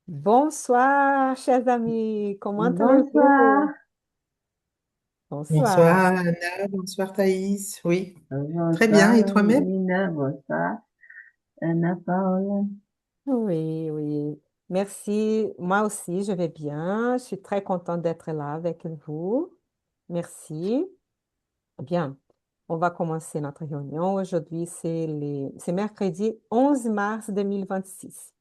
Bonsoir, chers amis. Comment allez-vous? Bonsoir. Bonsoir. Bonsoir Anna, bonsoir Thaïs. Oui, très bien. Bonsoir, Et toi-même? Nina. Bonsoir, Anna Paola. Oui, oui. Merci. Moi aussi, je vais bien. Je suis très contente d'être là avec vous. Merci. Bien, on va commencer notre réunion. Aujourd'hui, c'est mercredi 11 mars 2026.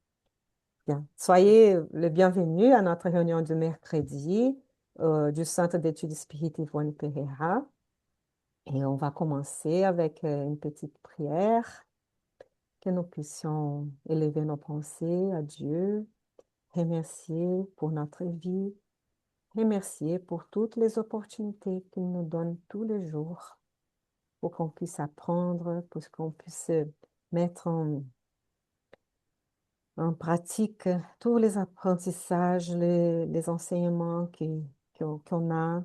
Bien. Soyez le bienvenu à notre réunion du mercredi du Centre d'études spirituelles Juan Pereira. Et on va commencer avec une petite prière, que nous puissions élever nos pensées à Dieu, remercier pour notre vie, remercier pour toutes les opportunités qu'il nous donne tous les jours, pour qu'on puisse apprendre, pour qu'on puisse mettre en pratique tous les apprentissages, les enseignements qu'on a,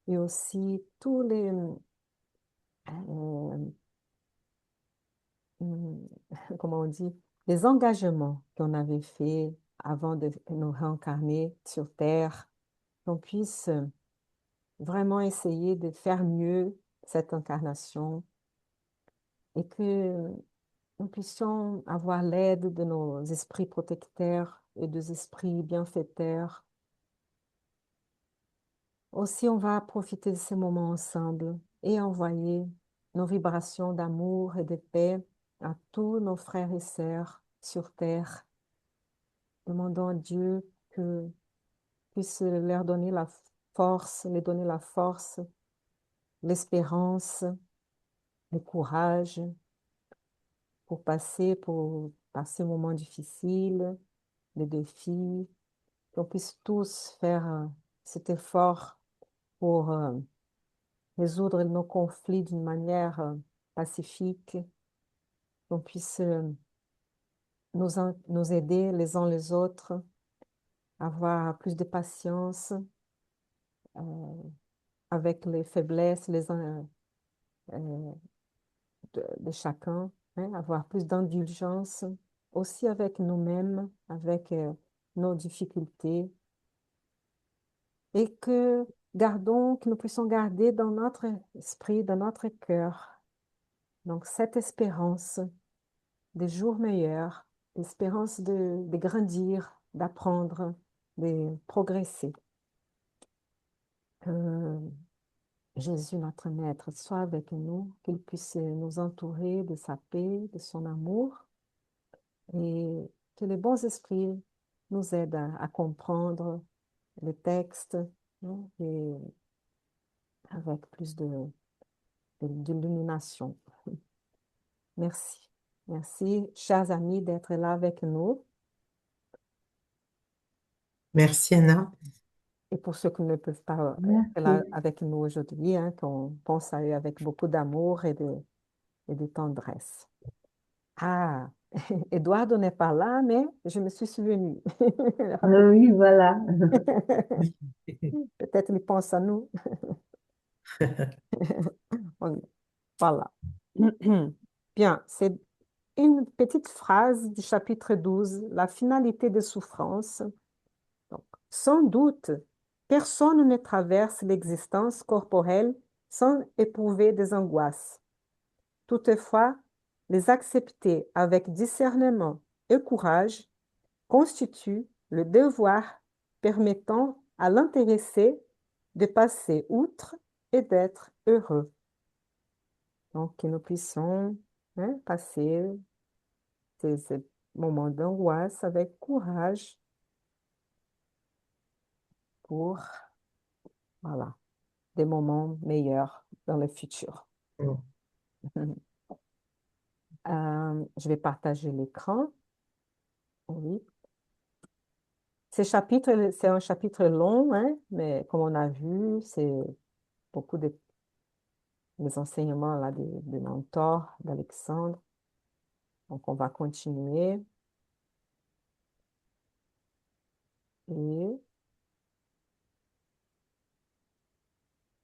et aussi tous euh, hum, comment on dit, les engagements qu'on avait faits avant de nous réincarner sur Terre, qu'on puisse vraiment essayer de faire mieux cette incarnation et que nous puissions avoir l'aide de nos esprits protecteurs et des esprits bienfaiteurs. Aussi, on va profiter de ces moments ensemble et envoyer nos vibrations d'amour et de paix à tous nos frères et sœurs sur Terre. Demandons à Dieu que puisse leur donner la force, les donner la force, l'espérance, le courage pour passer ces moments difficiles, les défis, qu'on puisse tous faire cet effort pour résoudre nos conflits d'une manière pacifique, qu'on puisse nous aider les uns les autres, avoir plus de patience avec les faiblesses les uns de chacun, hein, avoir plus d'indulgence aussi avec nous-mêmes, avec nos difficultés, et que nous puissions garder dans notre esprit, dans notre cœur, donc cette espérance des jours meilleurs, l'espérance de grandir, d'apprendre, de progresser. Que Jésus, notre Maître, soit avec nous, qu'il puisse nous entourer de sa paix, de son amour, et que les bons esprits nous aident à comprendre les textes, hein, et avec plus d'illumination. Merci. Merci, chers amis, d'être là avec nous. Merci Anna. Et pour ceux qui ne peuvent pas être là Merci. avec nous aujourd'hui, hein, qu'on pense à eux avec beaucoup d'amour et de tendresse. Ah, Eduardo n'est pas là, mais je me suis souvenue. Oui, voilà. Peut-être il pense à nous. Voilà. Bien, c'est une petite phrase du chapitre 12, la finalité des souffrances. Donc, sans doute, personne ne traverse l'existence corporelle sans éprouver des angoisses. Toutefois, les accepter avec discernement et courage constitue le devoir permettant à l'intéressé de passer outre et d'être heureux. Donc, que nous puissions, hein, passer ces moments d'angoisse avec courage pour, voilà, des moments meilleurs dans le futur. Je vais partager l'écran. Oui. C'est un chapitre long, hein, mais comme on a vu, c'est beaucoup des enseignements là, de Mentor, d'Alexandre. Donc, on va continuer. Et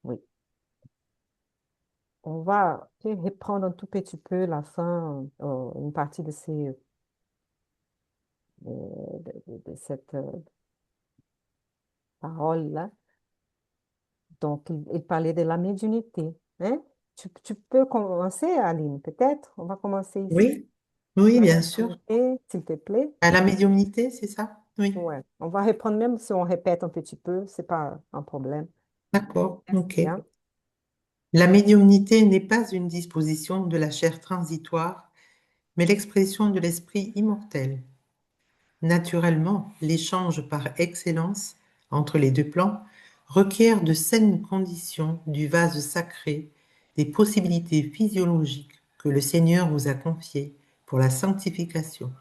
oui, on va reprendre un tout petit peu la fin, une partie de de cette parole-là. Donc, il parlait de la médiumnité. Hein? Tu peux commencer, Aline, peut-être? On va commencer ici. Oui, oui, La bien sûr. médiumnité, s'il te plaît. À la médiumnité, c'est ça? Oui. Ouais. On va reprendre même si on répète un petit peu, c'est pas un problème. D'accord, ok. Merci, hein. La médiumnité n'est pas une disposition de la chair transitoire, mais l'expression de l'esprit immortel. Naturellement, l'échange par excellence entre les deux plans requiert de saines conditions du vase sacré, des possibilités physiologiques que le Seigneur vous a confiées pour la sanctification.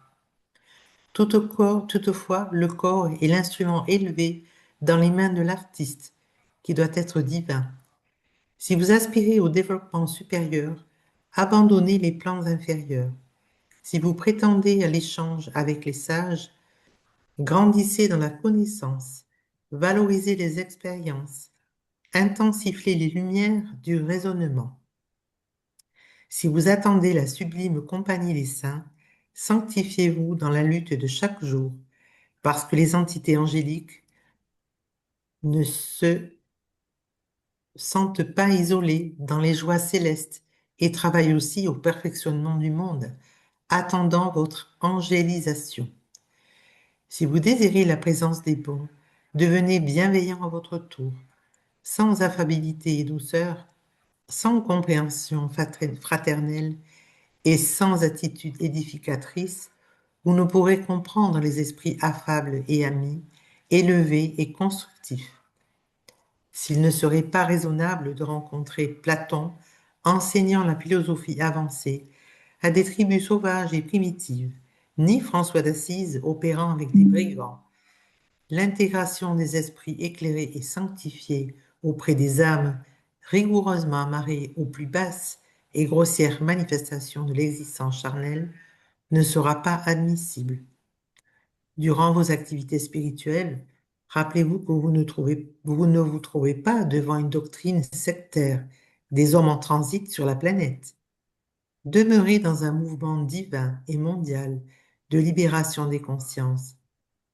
Toutefois, le corps est l'instrument élevé dans les mains de l'artiste, qui doit être divin. Si vous aspirez au développement supérieur, abandonnez les plans inférieurs. Si vous prétendez à l'échange avec les sages, grandissez dans la connaissance, valorisez les expériences, intensifiez les lumières du raisonnement. Si vous attendez la sublime compagnie des saints, sanctifiez-vous dans la lutte de chaque jour, parce que les entités angéliques ne se sentent pas isolées dans les joies célestes et travaillent aussi au perfectionnement du monde, attendant votre angélisation. Si vous désirez la présence des bons, devenez bienveillant à votre tour, sans affabilité et douceur, sans compréhension fraternelle et sans attitude édificatrice, vous ne pourrez comprendre les esprits affables et amis, élevés et constructifs. S'il ne serait pas raisonnable de rencontrer Platon enseignant la philosophie avancée à des tribus sauvages et primitives, ni François d'Assise opérant avec des brigands, l'intégration des esprits éclairés et sanctifiés auprès des âmes rigoureusement amarrées aux plus basses et grossières manifestations de l'existence charnelle ne sera pas admissible. Durant vos activités spirituelles, rappelez-vous que vous ne vous trouvez pas devant une doctrine sectaire des hommes en transit sur la planète. Demeurez dans un mouvement divin et mondial de libération des consciences,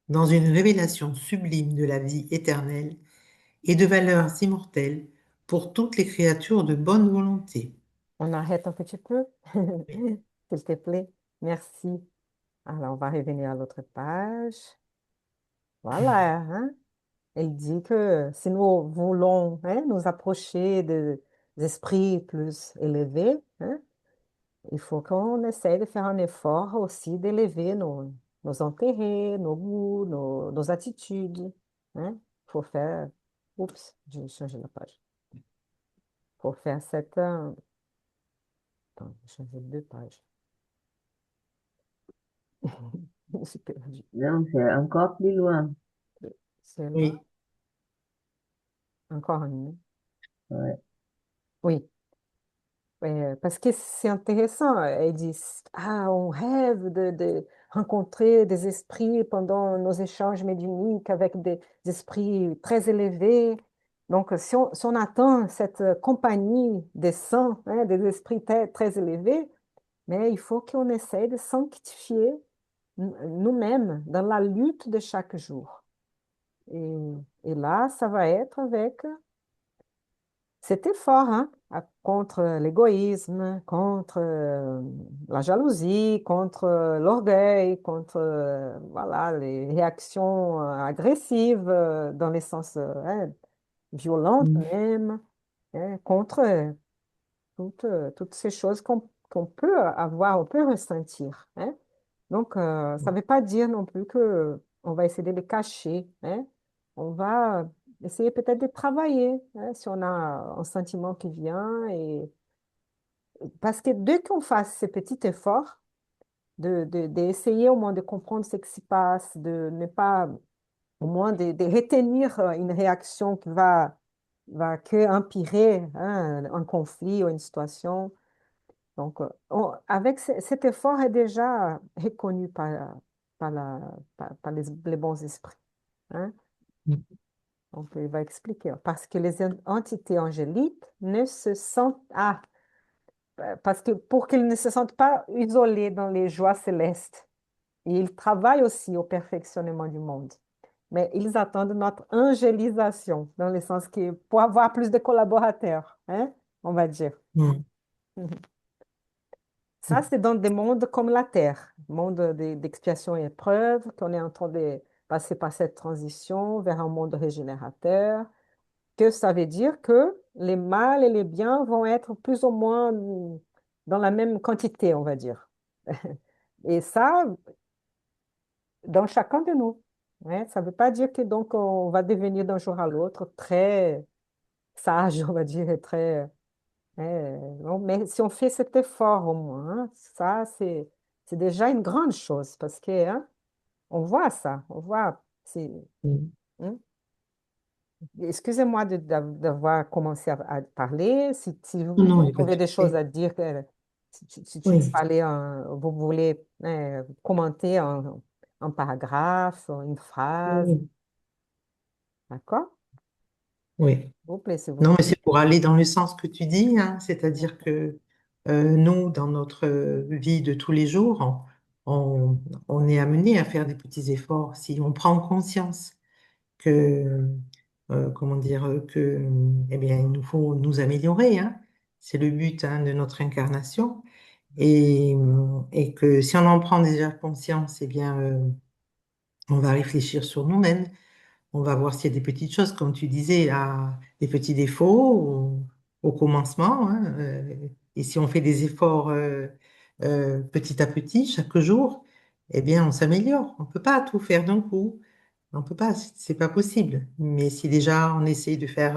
dans une révélation sublime de la vie éternelle et de valeurs immortelles pour toutes les créatures de bonne volonté. On arrête un petit peu, s'il te plaît. Merci. Alors, on va revenir à l'autre page. Voilà, hein. Elle dit que si nous voulons, hein, nous approcher des esprits plus élevés, hein, il faut qu'on essaie de faire un effort aussi d'élever nos intérêts, nos goûts, nos attitudes. Hein. Il faut faire... Oups, j'ai changé la page. Il faut faire cette... Attends, j'ai changé deux pages. Je me suis perdue. Donc, c'est encore plus loin. Celle-là, Oui, encore une. Ouais. Oui. Parce que c'est intéressant. Ils disent, ah, on rêve de rencontrer des esprits pendant nos échanges médiumniques avec des esprits très élevés. Donc, si on attend cette compagnie des saints, hein, des esprits très, très élevés, mais il faut qu'on essaie de sanctifier nous-mêmes dans la lutte de chaque jour. Et, et là, ça va être avec c'était fort, hein, contre l'égoïsme, contre la jalousie, contre l'orgueil, contre voilà, les réactions agressives dans les sens hein, violentes Mm. même, hein, contre toutes ces choses qu'on peut avoir, on peut ressentir. Hein. Donc, ça ne veut pas dire non plus que on va essayer de les cacher. Hein. On va essayer peut-être de travailler hein, si on a un sentiment qui vient. Parce que dès qu'on fasse ce petit effort d'essayer au moins de comprendre ce qui se passe, de ne pas au moins de retenir une réaction qui va que empirer hein, un conflit ou une situation. Donc, avec cet effort est déjà reconnu par les bons esprits. Hein. Donc, il va expliquer. Parce que les entités angéliques ne se sentent... Ah, parce que pour qu'ils ne se sentent pas isolés dans les joies célestes Et ils travaillent aussi au perfectionnement du monde. Mais ils attendent notre angélisation, dans le sens que pour avoir plus de collaborateurs, hein, on va dire. Mm. Mhm. Ça, c'est dans des mondes comme la Terre, monde d'expiation et épreuve, qu'on est en train de passer par cette transition vers un monde régénérateur, que ça veut dire que les mâles et les biens vont être plus ou moins dans la même quantité, on va dire. Et ça, dans chacun de nous. Hein. Ça ne veut pas dire que donc on va devenir d'un jour à l'autre très sage, on va dire, et très. Non, mais si on fait cet effort au moins, hein, ça c'est déjà une grande chose parce que hein, on voit ça, on voit. Mm. Hein. Excusez-moi d'avoir commencé à parler. Si Non, vous non, il n'y a pas de trouvez des choses souci. à dire, si tu Oui, fallait, vous voulez commenter un paragraphe, une phrase, oui, d'accord? oui. S'il vous plaît, s'il vous Non, plaît. mais c'est pour aller dans le sens que tu dis, hein, c'est-à-dire que nous, dans notre vie de tous les jours, on, on est amené à faire des petits efforts. Si on prend conscience que, comment dire, eh bien, il nous faut nous améliorer, hein. C'est le but, hein, de notre incarnation. Et que si on en prend déjà conscience, eh bien, on va réfléchir sur nous-mêmes. On va voir s'il y a des petites choses, comme tu disais, des petits défauts au commencement, hein, et si on fait des efforts petit à petit, chaque jour, eh bien, on s'améliore. On ne peut pas tout faire d'un coup. On peut pas, c'est pas possible. Mais si déjà on essaye de faire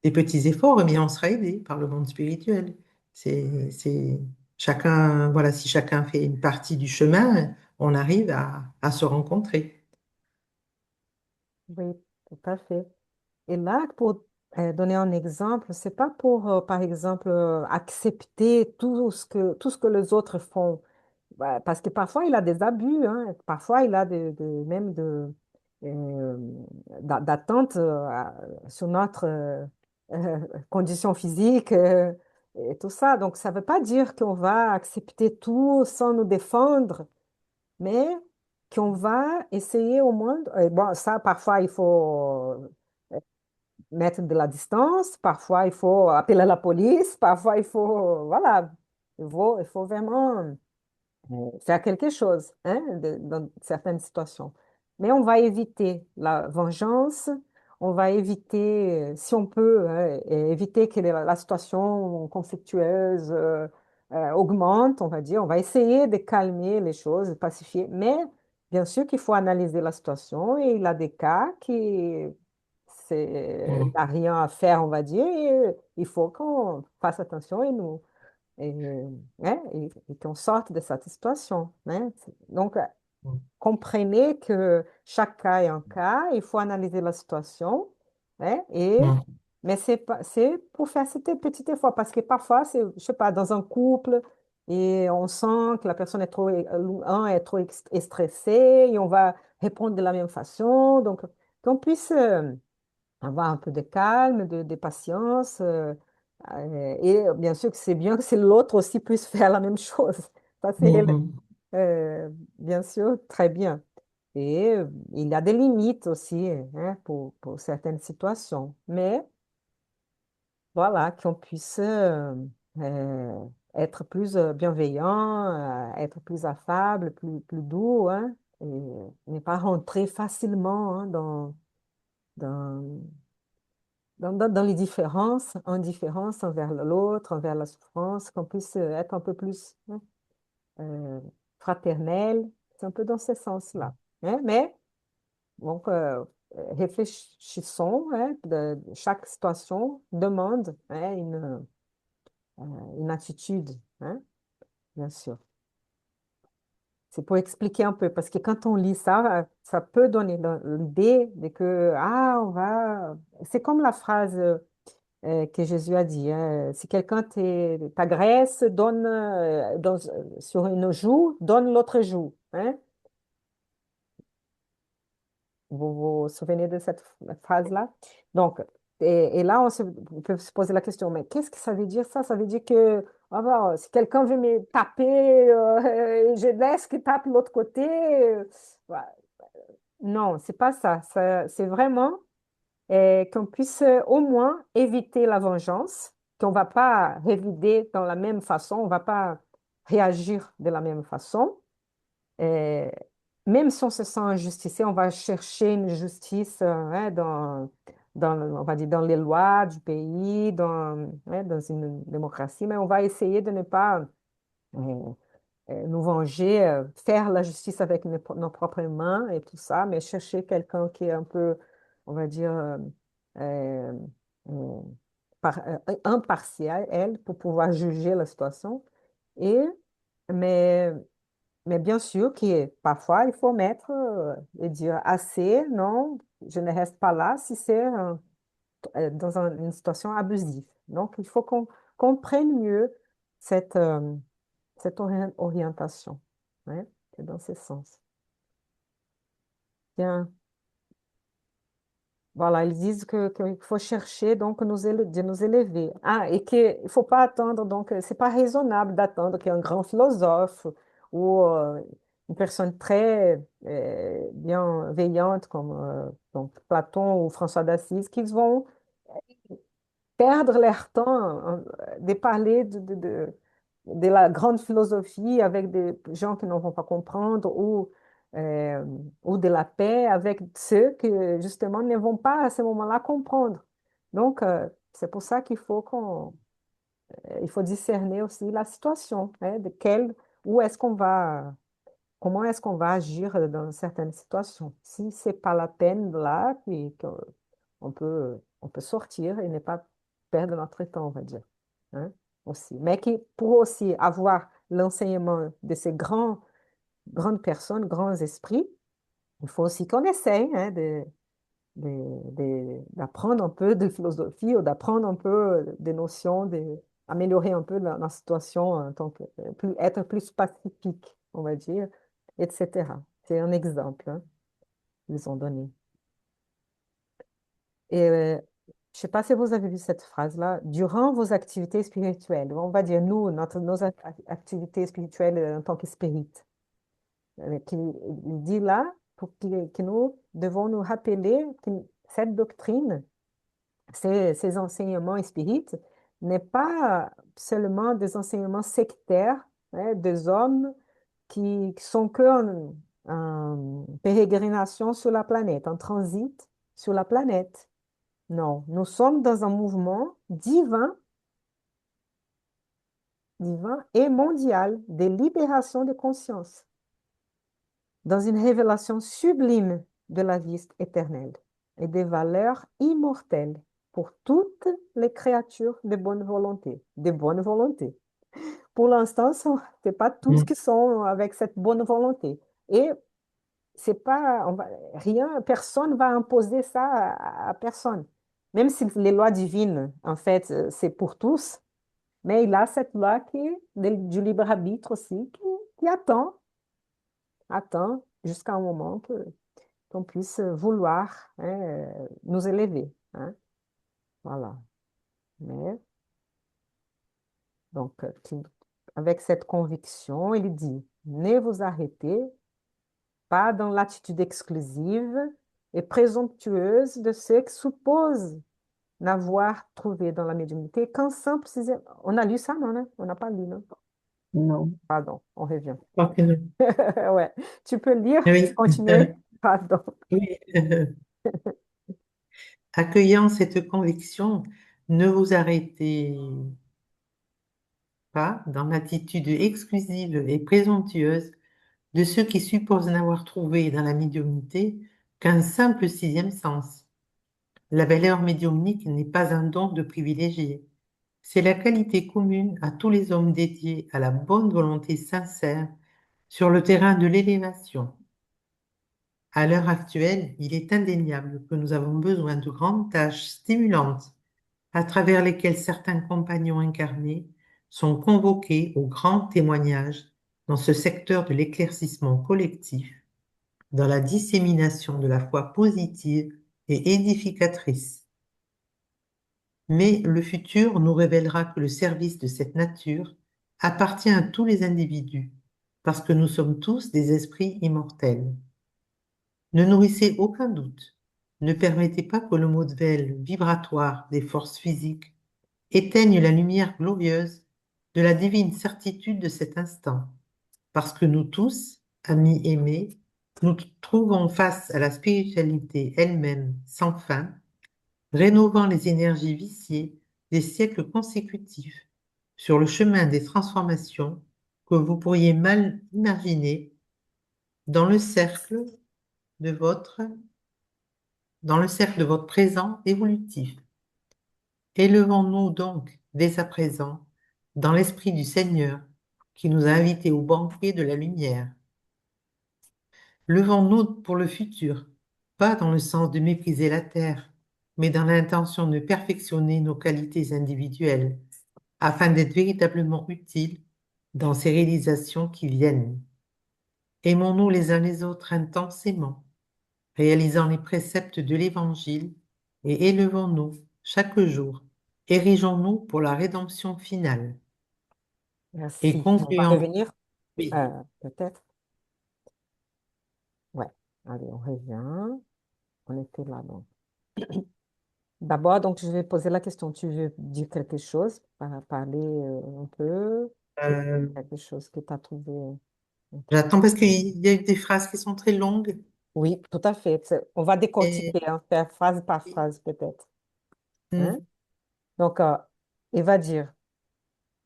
des petits efforts, eh bien, on sera aidé par le monde spirituel. C'est chacun, voilà, si chacun fait une partie du chemin, on arrive à se rencontrer. Oui, tout à fait. Et là, pour donner un exemple, c'est pas pour, par exemple, accepter tout ce que les autres font. Parce que parfois, il a des abus, hein. Parfois, il a même euh, d'attentes sur notre euh, condition physique et tout ça. Donc, ça ne veut pas dire qu'on va accepter tout sans nous défendre, mais qu'on va essayer au moins. Bon, ça, parfois, il faut mettre de la distance, parfois, il faut appeler la police, parfois, il faut. Voilà, il faut vraiment faire quelque chose hein, dans certaines situations. Mais on va éviter la vengeance, on va éviter, si on peut, hein, éviter que la situation conflictueuse augmente, on va dire. On va essayer de calmer les choses, de pacifier. Mais bien sûr qu'il faut analyser la situation et il y a des cas qui il Mm. n'y a rien à faire, on va dire, et il faut qu'on fasse attention et nous hein, et qu'on sorte de cette situation. Hein. Donc, comprenez que chaque cas est un cas, il faut analyser la situation, hein, Mm. mais c'est pour faire ce petit effort, parce que parfois, c'est, je sais pas, dans un couple, et on sent que la personne est un est trop stressé, et on va répondre de la même façon, donc qu'on puisse avoir un peu de calme, de patience. Et bien sûr que c'est bien que c'est l'autre aussi puisse faire la même chose. Ça, c'est Mm. bien sûr très bien. Et il y a des limites aussi hein, pour certaines situations. Mais voilà, qu'on puisse être plus bienveillant, être plus affable, plus doux, hein, et ne pas rentrer facilement hein, dans, dans les différences, indifférence envers l'autre, envers la souffrance, qu'on puisse être un peu plus hein, euh, fraternel. C'est un peu dans ce sens-là. Hein. Mais, donc, réfléchissons, hein, chaque situation demande hein, une attitude, hein, bien sûr. C'est pour expliquer un peu, parce que quand on lit ça, ça peut donner l'idée de que, ah, on va... C'est comme la phrase que Jésus a dit. Hein, si quelqu'un t'agresse, sur une joue, donne l'autre joue. Hein. Vous vous souvenez de cette phrase-là? Donc, et là, on peut se poser la question, mais qu'est-ce que ça veut dire ça? Ça veut dire que Ah bah, si quelqu'un veut me taper, je laisse qu'il tape l'autre côté. Ouais. Non, c'est pas ça. C'est vraiment qu'on puisse au moins éviter la vengeance, qu'on va pas révider dans la même façon, on va pas réagir de la même façon. Et même si on se sent injustifié, on va chercher une justice hein, on va dire dans les lois du pays, dans une démocratie, mais on va essayer de ne pas euh, nous venger, faire la justice avec nos propres mains et tout ça, mais chercher quelqu'un qui est un peu, on va dire, euh, euh, impartial, elle, pour pouvoir juger la situation. Et, mais, mais bien sûr que parfois, il faut mettre et dire assez, non, je ne reste pas là si c'est dans une situation abusive. Donc, il faut qu'on comprenne mieux cette, cette orientation. Ouais, c'est dans ce sens. Bien, voilà, ils disent qu'il faut chercher donc de nous élever. Ah, et qu'il ne faut pas attendre, donc, c'est pas raisonnable d'attendre qu'un grand philosophe ou une personne très bienveillante comme donc Platon ou François d'Assise, qu'ils vont perdre leur temps de parler de la grande philosophie avec des gens qui ne vont pas comprendre ou de la paix avec ceux qui, justement, ne vont pas à ce moment-là comprendre. Donc, c'est pour ça qu'il faut il faut discerner aussi la situation, hein, où est-ce qu'on va, comment est-ce qu'on va agir dans certaines situations. Si c'est pas la peine là, puis on peut sortir et ne pas perdre notre temps, on va dire. Hein, aussi. Mais qui, pour aussi avoir l'enseignement de ces grandes personnes, grands esprits, il faut aussi qu'on essaye hein, d'apprendre un peu de philosophie ou d'apprendre un peu des notions, d'améliorer un peu la situation en tant que, être plus pacifique, on va dire, etc. C'est un exemple hein, qu'ils ont donné. Et je ne sais pas si vous avez vu cette phrase-là. Durant vos activités spirituelles, on va dire nous, nos activités spirituelles en tant que spirit, il dit là que nous devons nous rappeler que cette doctrine, ces enseignements spirites, n'est pas seulement des enseignements sectaires hein, des hommes qui sont que en pérégrination sur la planète, en transit sur la planète. Non, nous sommes dans un mouvement divin et mondial de libération de conscience, dans une révélation sublime de la vie éternelle et des valeurs immortelles pour toutes les créatures de bonne volonté, de bonne volonté. Pour l'instant, ce n'est pas tous Mm. qui sont avec cette bonne volonté. Et c'est pas, rien, personne va imposer ça à personne. Même si les lois divines, en fait, c'est pour tous, mais il a cette loi du libre-arbitre aussi qui attend jusqu'à un moment qu'on puisse vouloir hein, nous élever. Hein. Voilà. Mais, donc, avec cette conviction, il dit, ne vous arrêtez pas dans l'attitude exclusive et présomptueuse de ceux qui supposent n'avoir trouvé dans la médiumnité qu'un simple sixième. On a lu ça, non? Hein? On n'a pas lu, non? Non. Pardon, on revient. Ok. Ouais. Tu peux lire, Oui, continuer? Pardon. oui. Accueillant cette conviction, ne vous arrêtez pas dans l'attitude exclusive et présomptueuse de ceux qui supposent n'avoir trouvé dans la médiumnité qu'un simple sixième sens. La valeur médiumnique n'est pas un don de privilégié. C'est la qualité commune à tous les hommes dédiés à la bonne volonté sincère sur le terrain de l'élévation. À l'heure actuelle, il est indéniable que nous avons besoin de grandes tâches stimulantes à travers lesquelles certains compagnons incarnés sont convoqués au grand témoignage dans ce secteur de l'éclaircissement collectif, dans la dissémination de la foi positive et édificatrice. Mais le futur nous révélera que le service de cette nature appartient à tous les individus, parce que nous sommes tous des esprits immortels. Ne nourrissez aucun doute. Ne permettez pas que le modèle vibratoire des forces physiques éteigne la lumière glorieuse de la divine certitude de cet instant, parce que nous tous, amis aimés, nous trouvons face à la spiritualité elle-même sans fin, rénovant les énergies viciées des siècles consécutifs sur le chemin des transformations que vous pourriez mal imaginer dans le cercle de votre, dans le cercle de votre présent évolutif. Élevons-nous donc dès à présent dans l'esprit du Seigneur qui nous a invités au banquet de la lumière. Levons-nous pour le futur, pas dans le sens de mépriser la terre, mais dans l'intention de perfectionner nos qualités individuelles afin d'être véritablement utiles dans ces réalisations qui viennent. Aimons-nous les uns les autres intensément, réalisant les préceptes de l'Évangile et élevons-nous chaque jour, érigeons-nous pour la rédemption finale. Et Merci. On va concluons, revenir, oui, peut-être. Ouais. Allez, on revient. On était là, donc. D'abord, donc, je vais poser la question. Tu veux dire quelque chose, parler un peu, euh, quelque chose que tu as trouvé j'attends parce qu'il intéressant? y a eu des phrases qui sont très longues Oui, tout à fait. On va et, décortiquer, hein, faire phrase par et- phrase, peut-être. Hein? hmm, Donc, il va dire,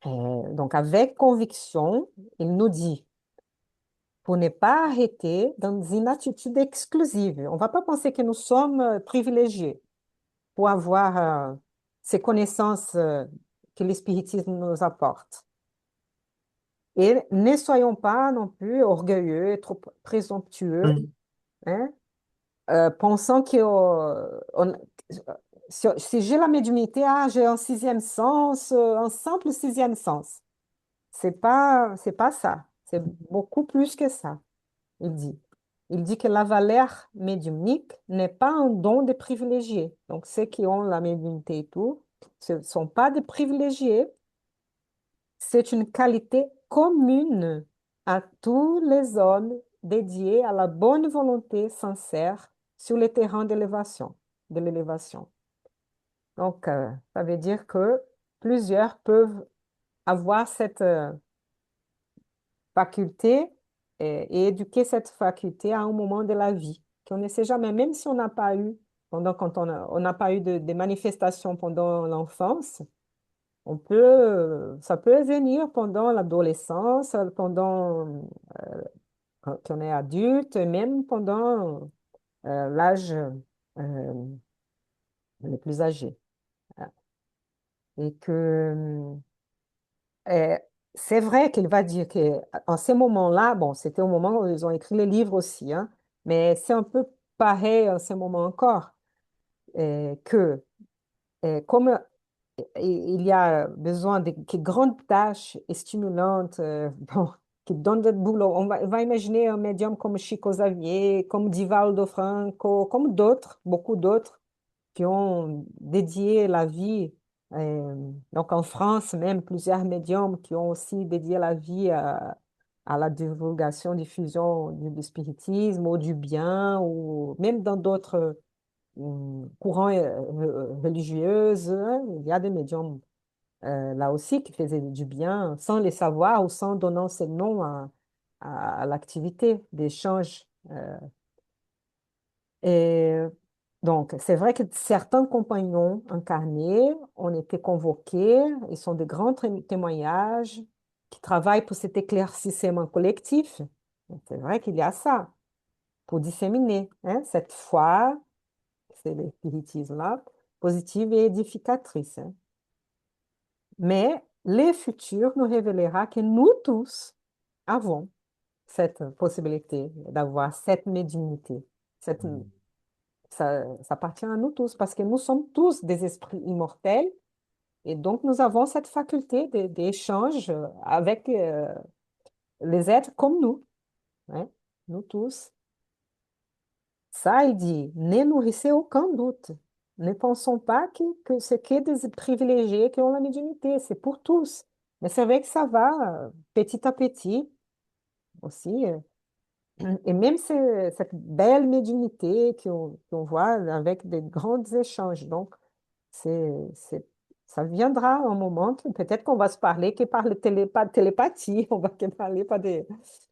donc, avec conviction, il nous dit, pour ne pas arrêter dans une attitude exclusive. On ne va pas penser que nous sommes privilégiés pour avoir ces connaissances que l'espiritisme nous apporte. Et ne soyons pas non plus orgueilleux et trop présomptueux, hmm, hein, pensant que si j'ai la médiumnité, j'ai un sixième sens, un simple sixième sens. C'est pas ça. C'est beaucoup plus que ça, il dit. Il dit que la valeur médiumnique n'est pas un don des privilégiés. Donc, ceux qui ont la médiumnité et tout, ce ne sont pas des privilégiés. C'est une qualité commune à tous les hommes dédiés à la bonne volonté sincère sur le terrain de l'élévation. Donc, ça veut dire que plusieurs peuvent avoir cette faculté et éduquer cette faculté à un moment de la vie, qu'on ne sait jamais, même si on n'a pas eu, quand on n'a pas eu de manifestations pendant l'enfance, ça peut venir pendant l'adolescence, pendant quand on est adulte, et même pendant l'âge le plus âgé. Et que euh, c'est vrai qu'il va dire que en ces moments-là, bon, c'était au moment où ils ont écrit les livres aussi, hein, mais c'est un peu pareil en ce moment encore, que comme il y a besoin de grandes tâches stimulantes, bon, qui donnent du boulot. On va imaginer un médium comme Chico Xavier, comme Divaldo Franco, comme d'autres, beaucoup d'autres, qui ont dédié la vie. Donc en France, même plusieurs médiums qui ont aussi dédié la vie à la divulgation, diffusion du spiritisme ou du bien, ou même dans d'autres courants religieux, hein. Il y a des médiums là aussi qui faisaient du bien sans les savoir ou sans donner ce nom à l'activité d'échange. Et donc, c'est vrai que certains compagnons incarnés ont été convoqués, ils sont de grands témoignages qui travaillent pour cet éclaircissement collectif. Donc, c'est vrai qu'il y a ça, pour disséminer hein, cette foi, c'est le spiritisme-là, positive et édificatrice. Hein. Mais le futur nous révélera que nous tous avons cette possibilité d'avoir cette médiumnité. Cette, ça appartient à nous tous parce que nous sommes tous des esprits immortels et donc nous avons cette faculté d'échange avec les êtres comme nous, hein, nous tous. Ça, il dit, ne nourrissez aucun doute. Ne pensons pas que c'est que des privilégiés qui ont la médiumnité, c'est pour tous. Mais c'est vrai que ça va petit à petit aussi. Et même cette belle médiumnité qu'on voit avec des grands échanges. Donc, c'est, c'est, ça viendra un moment, peut-être qu'on va se parler que par télépathie, on va que parler par des...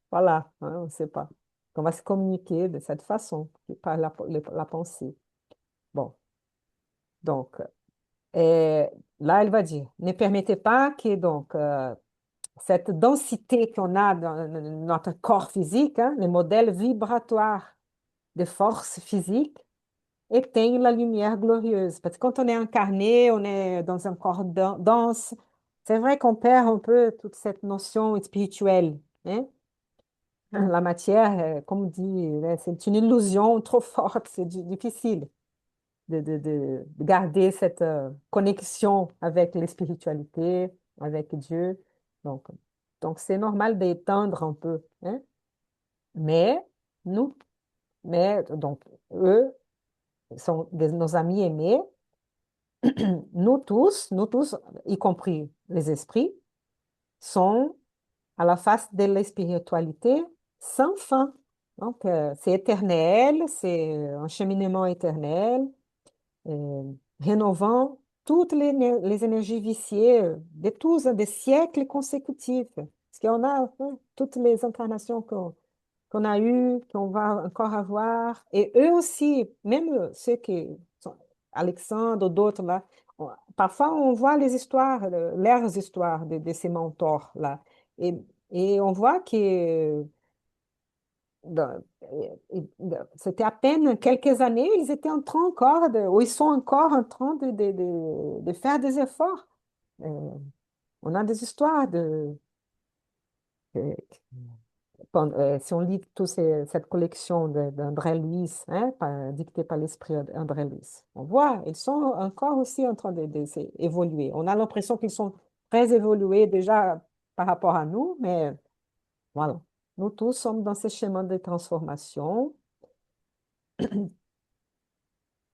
Voilà, hein, on ne sait pas. On va se communiquer de cette façon, que par la pensée. Bon, donc, là, elle va dire, ne permettez pas que donc, cette densité qu'on a dans notre corps physique, hein, les modèles vibratoires de force physique, éteignent la lumière glorieuse. Parce que quand on est incarné, on est dans un corps dense, c'est vrai qu'on perd un peu toute cette notion spirituelle, hein. La matière, comme on dit, c'est une illusion trop forte, c'est difficile de garder cette connexion avec les spiritualités, avec Dieu. Donc, donc c'est normal d'étendre un peu, hein. Mais nous, donc, eux sont nos amis aimés, nous tous, y compris les esprits, sont à la face de la spiritualité sans fin. Donc, c'est éternel, c'est un cheminement éternel, rénovant toutes les énergies viciées de tous des siècles consécutifs. Parce qu'on a hein, toutes les incarnations qu'on a eues, qu'on va encore avoir. Et eux aussi, même ceux qui sont Alexandre ou d'autres là, parfois on voit les histoires, leurs histoires de ces mentors-là. Et, et on voit que c'était à peine quelques années, ils étaient en train encore ou ils sont encore en train de faire des efforts. Euh, on a des histoires de- si on lit toute cette collection d'André Luis, hein, dictée par l'esprit d'André Luis, on voit, ils sont encore aussi en train de évoluer. On a l'impression qu'ils sont très évolués déjà par rapport à nous, mais voilà. Nous tous sommes dans ce chemin de transformation.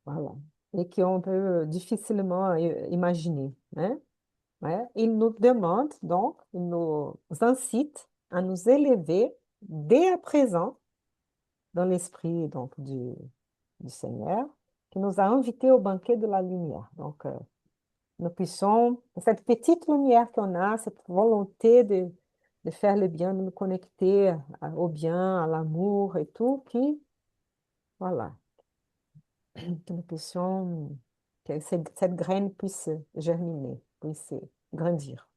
Voilà. Et qu'on peut difficilement imaginer, hein. Ouais. Il nous demande donc, il nous incite à nous élever dès à présent dans l'esprit donc du Seigneur qui nous a invités au banquet de la lumière. Donc, nous puissions, cette petite lumière qu'on a, cette volonté de faire le bien, de nous connecter au bien, à l'amour et tout, qui, voilà, que nous puissions, que cette graine puisse germiner, puisse grandir.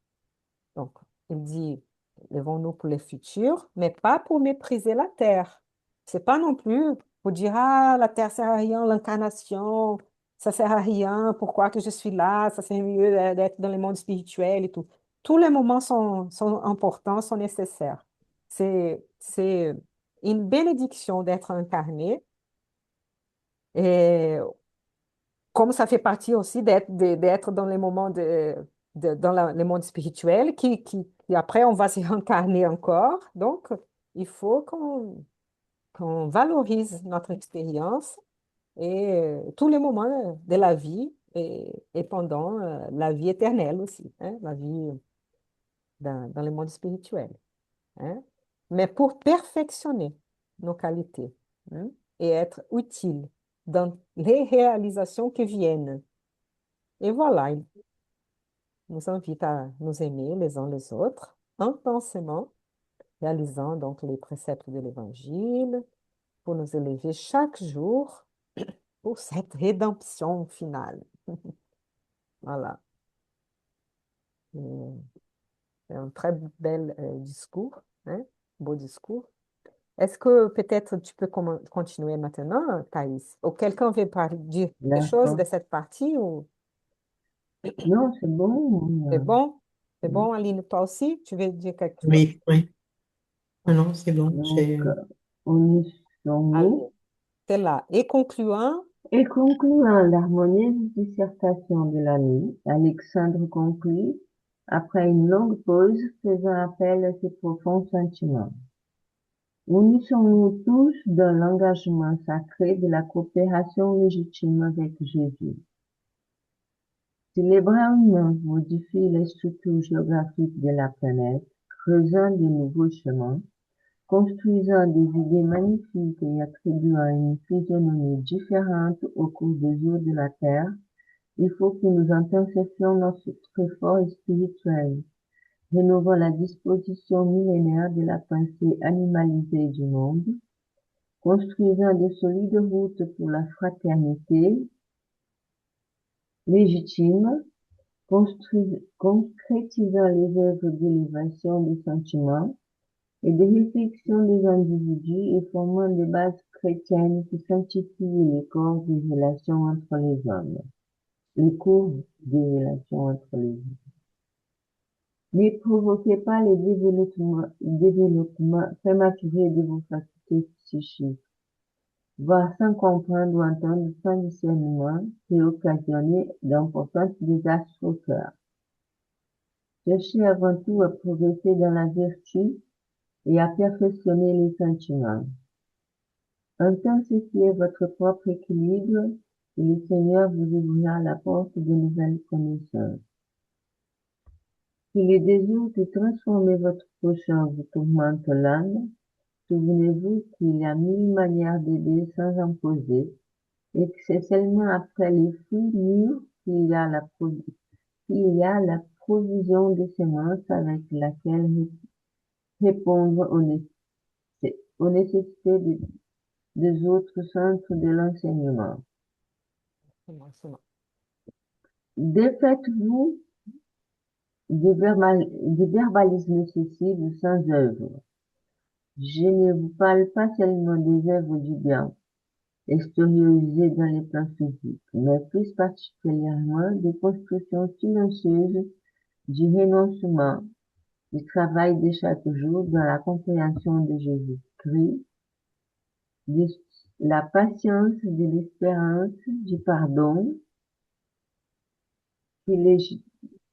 Donc, il dit, levons-nous pour le futur, mais pas pour mépriser la terre. C'est pas non plus pour dire, ah, la terre sert à rien, l'incarnation, ça sert à rien, pourquoi que je suis là, ça c'est mieux d'être dans le monde spirituel et tout. Tous les moments sont importants, sont nécessaires. C'est une bénédiction d'être incarné et comme ça fait partie aussi d'être dans les moments dans le monde spirituel, qui après on va se réincarner encore. Donc, il faut qu'on valorise notre expérience et tous les moments de la vie et pendant la vie éternelle aussi, hein, la vie dans le monde spirituel, hein. Mais pour perfectionner nos qualités, hein, et être utile dans les réalisations qui viennent. Et voilà, il nous invite à nous aimer les uns les autres intensément, réalisant donc les préceptes de l'Évangile pour nous élever chaque jour pour cette rédemption finale. Voilà. Et c'est un très bel discours, hein, beau discours. Est-ce que peut-être tu peux continuer maintenant, Thaïs? Ou quelqu'un veut dire des choses de D'accord. cette partie ou Non, c'est bon. c'est bon? C'est bon, Aline, toi aussi? Tu veux dire quelque chose? Oui, oui. Non, non, c'est bon. Donc, on y sommes-nous. Allez, c'est là. Et concluant, Et concluant l'harmonieuse dissertation de l'ami, Alexandre conclut, après une longue pause, faisant appel à ses profonds sentiments. Unissons-nous tous dans l'engagement sacré de la coopération légitime avec Jésus. Si l'ébranlement modifie les structures géographiques de la planète, creusant de nouveaux chemins, construisant des idées magnifiques et attribuant une physionomie différente au cours des jours de la Terre, il faut que nous intensifions notre effort spirituel, rénovant la disposition millénaire de la pensée animalisée du monde, construisant de solides routes pour la fraternité légitime, concrétisant les œuvres d'élévation des sentiments et de réflexion des individus et formant des bases chrétiennes qui sanctifient les corps des relations entre les hommes, les cours des relations entre les hommes. Ne provoquez pas les développements prématurés de vos facultés psychiques. Voir sans comprendre ou entendre sans discernement peut occasionner d'importants désastres au cœur. Cherchez avant tout à progresser dans la vertu et à perfectionner les sentiments. Intensifiez votre propre équilibre et le Seigneur vous ouvrira la porte de nouvelles connaissances. Si le désir de transformer votre prochain vous tourmente l'âme, souvenez-vous qu'il y a 1000 manières d'aider sans imposer et que c'est seulement après les fruits mûrs qu'il y a la provision de semences avec laquelle répondre aux nécessités des autres centres de l'enseignement. C'est bon. Défaites-vous du verbalisme excessif sans œuvre. Je ne vous parle pas seulement des œuvres du bien, extériorisées dans les plans physiques, mais plus particulièrement des constructions silencieuses du renoncement, du travail de chaque jour dans la compréhension de Jésus-Christ, de la patience, de l'espérance, du pardon,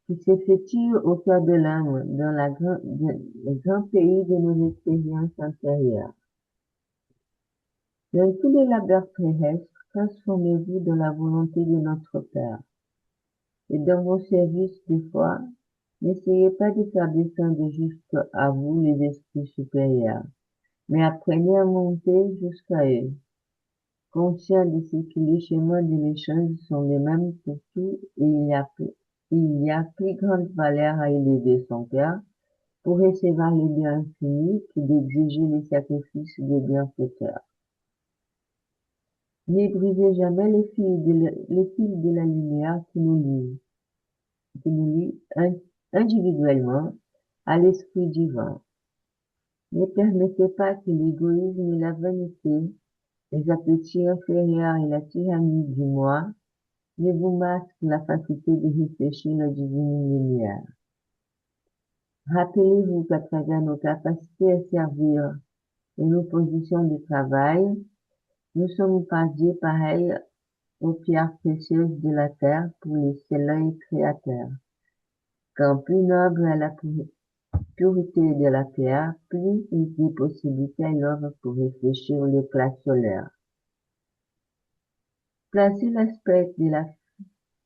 qui s'effectue au cœur de l'âme, dans le grand pays de nos expériences antérieures. Dans tous les labeurs terrestres, transformez-vous dans la volonté de notre Père. Et dans vos services de foi, n'essayez pas de faire descendre jusqu'à vous les esprits supérieurs, mais apprenez à monter jusqu'à eux. Conscient de ce que les chemins de l'échange sont les mêmes pour tous et il y a plus grande valeur à élever son cœur pour recevoir les biens infinis que d'exiger les sacrifices des bienfaiteurs. Ne brisez jamais les fils de la lumière qui nous lient individuellement à l'Esprit divin. Ne permettez pas que l'égoïsme et la vanité, les appétits inférieurs et la tyrannie du moi ne vous masquent la faculté de réfléchir la divine lumière. Rappelez-vous qu'à travers nos capacités à servir et nos positions de travail, nous sommes pas Dieu pareils aux pierres précieuses de la terre pour les soleils créateurs. Quand plus noble est la pureté de la pierre, plus de possibilités il offre pour réfléchir l'éclat solaire. Placez l'aspect de la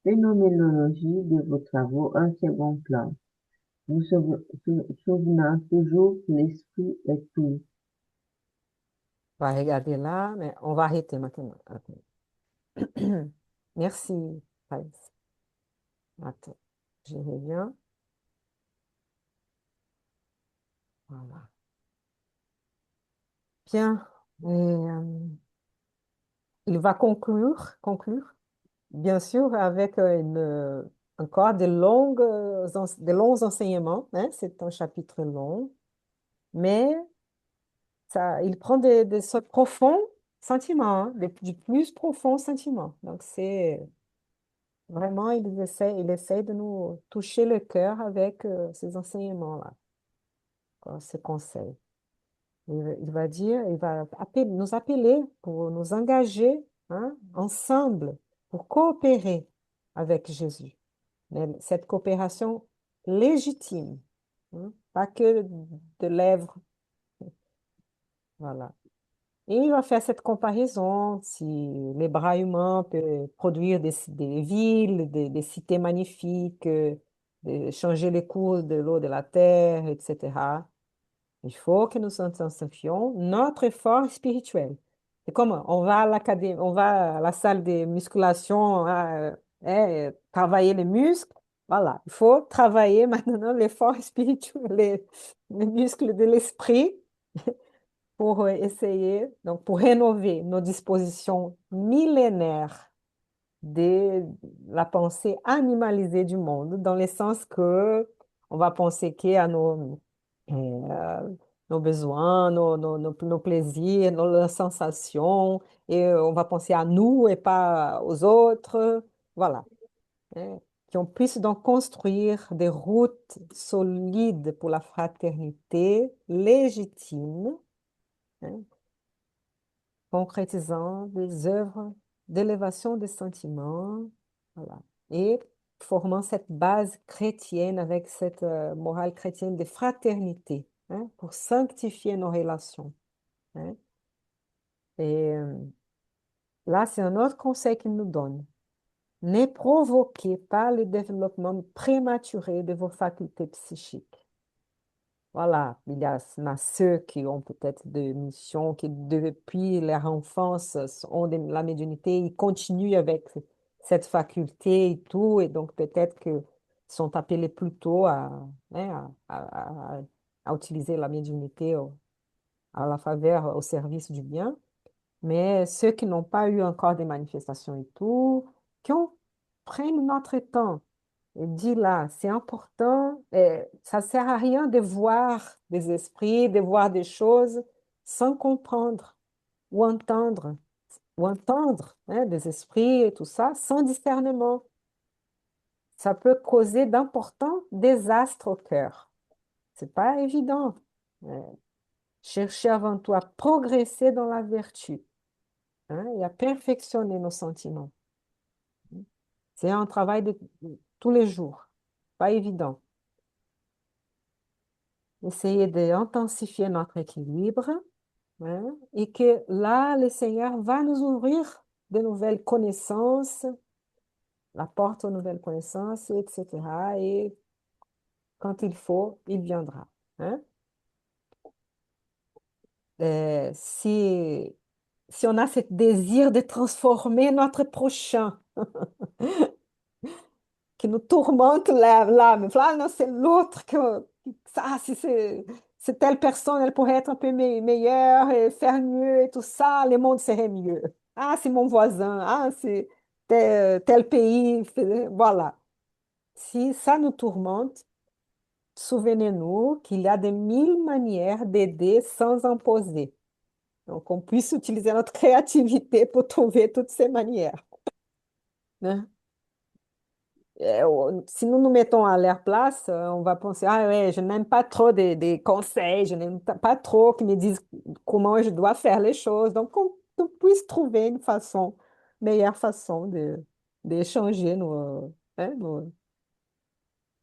phénoménologie de vos travaux en second plan, vous souvenant toujours que l'esprit est tout. On va regarder là, mais on va arrêter maintenant. Attends. Merci, Thaïs. Attends, je reviens. Voilà. Bien. Et, il va conclure, bien sûr, avec encore de longs enseignements, hein. C'est un chapitre long, mais ça, il prend de profonds sentiments, hein, du plus profonds sentiments. Donc, c'est vraiment, il essaie de nous toucher le cœur avec ces enseignements-là, quoi, ces conseils. Il va dire, nous appeler pour nous engager, hein, ensemble pour coopérer avec Jésus. Mais cette coopération légitime, hein, pas que de lèvres. Voilà. Et il va faire cette comparaison, si les bras humains peuvent produire des villes, des cités magnifiques, changer les cours de l'eau de la terre, etc. Il faut que nous intensifions notre effort spirituel. C'est comme on va à l'académie, on va à la salle de musculation, travailler les muscles. Voilà, il faut travailler maintenant l'effort spirituel, les muscles de l'esprit pour essayer, donc pour rénover nos dispositions millénaires de la pensée animalisée du monde, dans le sens que on va penser qu'à nos besoins, nos plaisirs, nos sensations, et on va penser à nous et pas aux autres. Voilà. Hein. Qu'on puisse donc construire des routes solides pour la fraternité légitime, hein, concrétisant des œuvres d'élévation des sentiments, voilà, et formant cette base chrétienne avec cette morale chrétienne de fraternité, hein, pour sanctifier nos relations. Hein. Et là, c'est un autre conseil qu'il nous donne. Ne provoquez pas le développement prématuré de vos facultés psychiques. Voilà, il y en a ceux qui ont peut-être des missions qui, depuis leur enfance, ont de la médiumnité, ils continuent avec cette faculté et tout, et donc peut-être qu'ils sont appelés plutôt hein, à utiliser la médiumnité à la faveur, au service du bien. Mais ceux qui n'ont pas eu encore des manifestations et tout, prennent notre temps. Et dit là, c'est important, ça sert à rien de voir des esprits, de voir des choses sans comprendre ou entendre hein, des esprits et tout ça sans discernement. Ça peut causer d'importants désastres au cœur. C'est pas évident. Euh, Chercher avant tout à progresser dans la vertu, hein, et à perfectionner nos sentiments. C'est un travail de tous les jours, pas évident. Essayer d'intensifier notre équilibre, hein, et que là, le Seigneur va nous ouvrir de nouvelles connaissances, la porte aux nouvelles connaissances, etc. Et quand il faut, il viendra. Hein. Si on a ce désir de transformer notre prochain, qui nous tourmente l'âme. Ah non, c'est l'autre ça, si c'est telle personne, elle pourrait être un peu meilleure et faire mieux et tout ça, le monde serait mieux. Ah, c'est mon voisin. Ah, c'est tel pays. Voilà. Si ça nous tourmente, souvenez-nous qu'il y a de mille manières d'aider sans imposer. Donc, on puisse utiliser notre créativité pour trouver toutes ces manières. Hein. Si nous nous mettons à leur place, on va penser, ah ouais, je n'aime pas trop des conseils, je n'aime pas trop qu'ils me disent comment je dois faire les choses. Donc, on puisse trouver une meilleure façon d'échanger hein,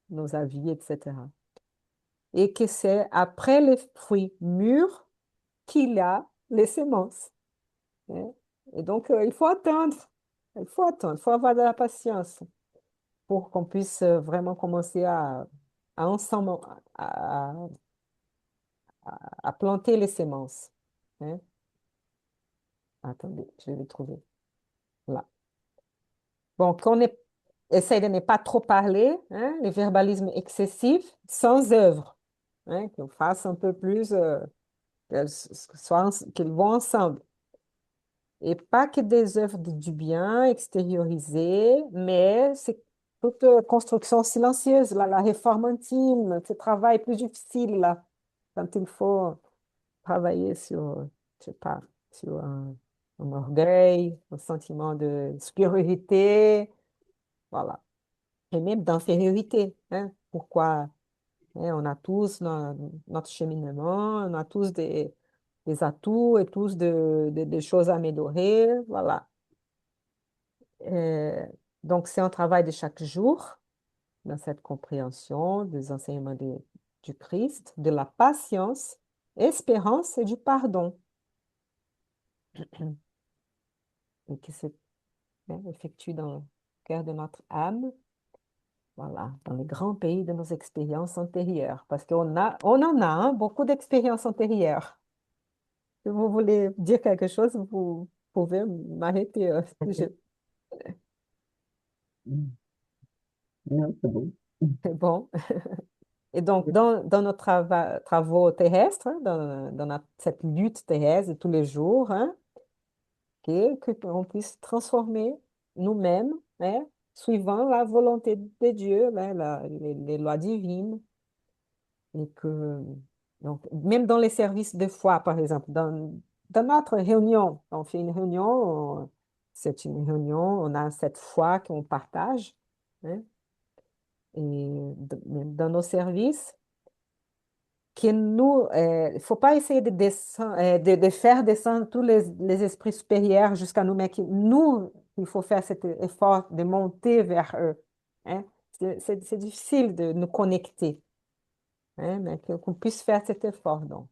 nos avis, etc. Et que c'est après les fruits mûrs qu'il y a les semences. Hein. Et donc, il faut attendre. Il faut avoir de la patience pour qu'on puisse vraiment commencer à ensemble, à, à planter les semences. Hein. Attendez, je vais le trouver. Là. Bon, essaye de ne pas trop parler, hein, le verbalisme excessif, sans œuvre. Hein, qu'on fasse un peu plus, qu'ils vont ensemble. Et pas que des œuvres du bien extériorisées, mais c'est toute construction silencieuse, là, la réforme intime, ce travail plus difficile, là, quand il faut travailler sur, je sais pas, sur un orgueil, un sentiment de supériorité, voilà. Et même d'infériorité, hein. Pourquoi, hein, on a tous notre cheminement, on a tous des atouts et tous des choses à améliorer, voilà. Euh, donc, c'est un travail de chaque jour dans cette compréhension des enseignements du Christ, de la patience, espérance et du pardon. et qui se effectue dans le cœur de notre âme, voilà, dans les grands pays de nos expériences antérieures, parce on en a hein, beaucoup d'expériences antérieures. Si vous voulez dire quelque chose, vous pouvez m'arrêter. Mm. Non, c'est bon. C'est bon. Et donc, dans nos travaux terrestres, hein, cette lutte terrestre de tous les jours, hein, qu'on puisse transformer nous-mêmes, hein, suivant la volonté de Dieu, hein, les lois divines, et que, donc, même dans les services de foi, par exemple, dans notre réunion, on fait une réunion, c'est une réunion, on a cette foi qu'on partage, hein, et même dans nos services, que nous, il ne faut pas essayer de faire descendre tous les esprits supérieurs jusqu'à nous, mais que nous, il faut faire cet effort de monter vers eux. Hein. C'est difficile de nous connecter, hein, mais qu'on puisse faire cet effort, donc.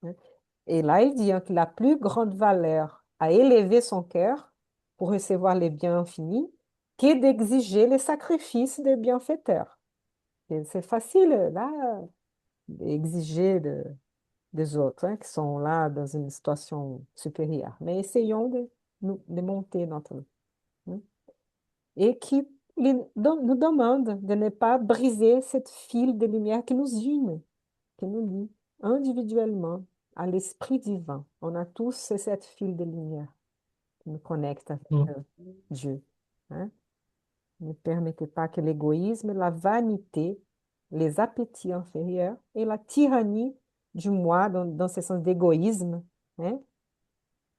Hein. Et là, il dit hein, que la plus grande valeur à élever son cœur pour recevoir les biens infinis qu'est d'exiger les sacrifices des bienfaiteurs. Et c'est facile, là, d'exiger des autres hein, qui sont là dans une situation supérieure. Mais essayons de monter notre... hein, et qui nous demande de ne pas briser cette fil de lumière qui nous unit, qui nous lie individuellement à l'Esprit divin. On a tous cette fil de lumière qui nous connecte avec Mm. Dieu. Hein. Ne permettez pas que l'égoïsme, la vanité, les appétits inférieurs et la tyrannie du moi, dans ce sens d'égoïsme, hein.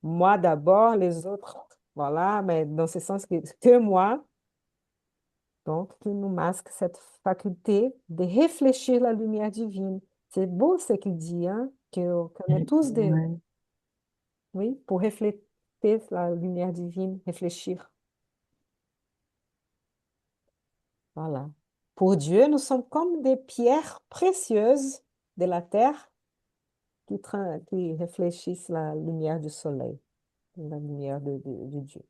Moi d'abord, les autres, voilà, mais dans ce sens que moi, donc, qui nous masque cette faculté de réfléchir la lumière divine. C'est beau ce qu'il dit, hein, qu'on est tous des, Ouais. oui, pour refléter la lumière divine, réfléchir. Voilà. Pour Dieu, nous sommes comme des pierres précieuses de la terre qui réfléchissent la lumière du soleil, la lumière de Dieu.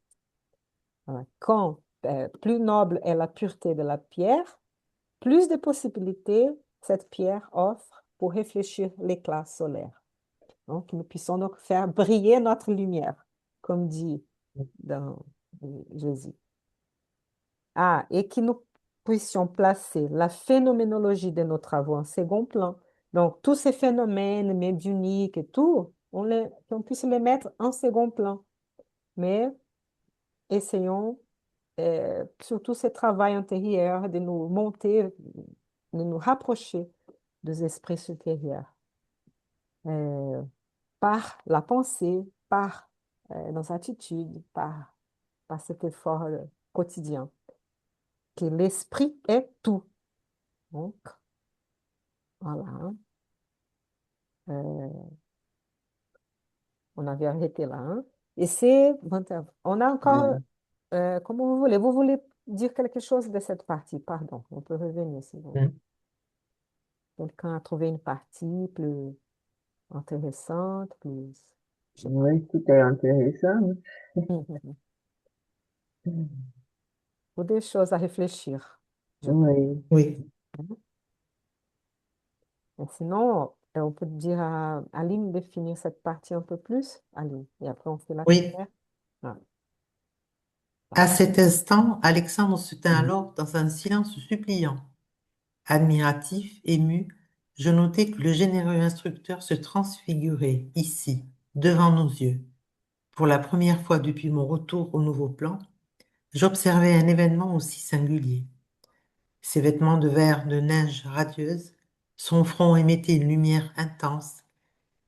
Voilà. Quand plus noble est la pureté de la pierre, plus de possibilités cette pierre offre pour réfléchir l'éclat solaire. Donc, que nous puissions donc faire briller notre lumière, comme dit dans Jésus. Ah, et que nous puissions placer la phénoménologie de nos travaux en second plan. Donc, tous ces phénomènes médiumniques et tout, qu'on puisse les mettre en second plan. Mais essayons, surtout ce travail intérieur, de nous monter, de nous rapprocher des esprits supérieurs euh, par la pensée, par nos attitudes, par cet effort quotidien. Que l'esprit est tout. Donc, voilà. Euh, on avait arrêté là. Hein. Et c'est 21. On a encore, Ouais. comment vous voulez. Vous voulez dire quelque chose de cette partie? Pardon, on peut revenir si vous. Mm. Quelqu'un a trouvé une partie plus intéressante, plus, je sais pas. Ouais, tout est intéressant. Ou des choses à réfléchir, je pense. Oui, Oui, Et sinon, on peut dire à Aline de finir cette partie un peu plus, Aline, et après on fait la oui. prière. Ah, À voilà. cet instant, Alexandre se tint alors dans un silence suppliant. Admiratif, ému, je notai que le généreux instructeur se transfigurait ici, devant nos yeux. Pour la première fois depuis mon retour au nouveau plan, j'observais un événement aussi singulier. Ses vêtements de verre de neige radieuse, son front émettait une lumière intense,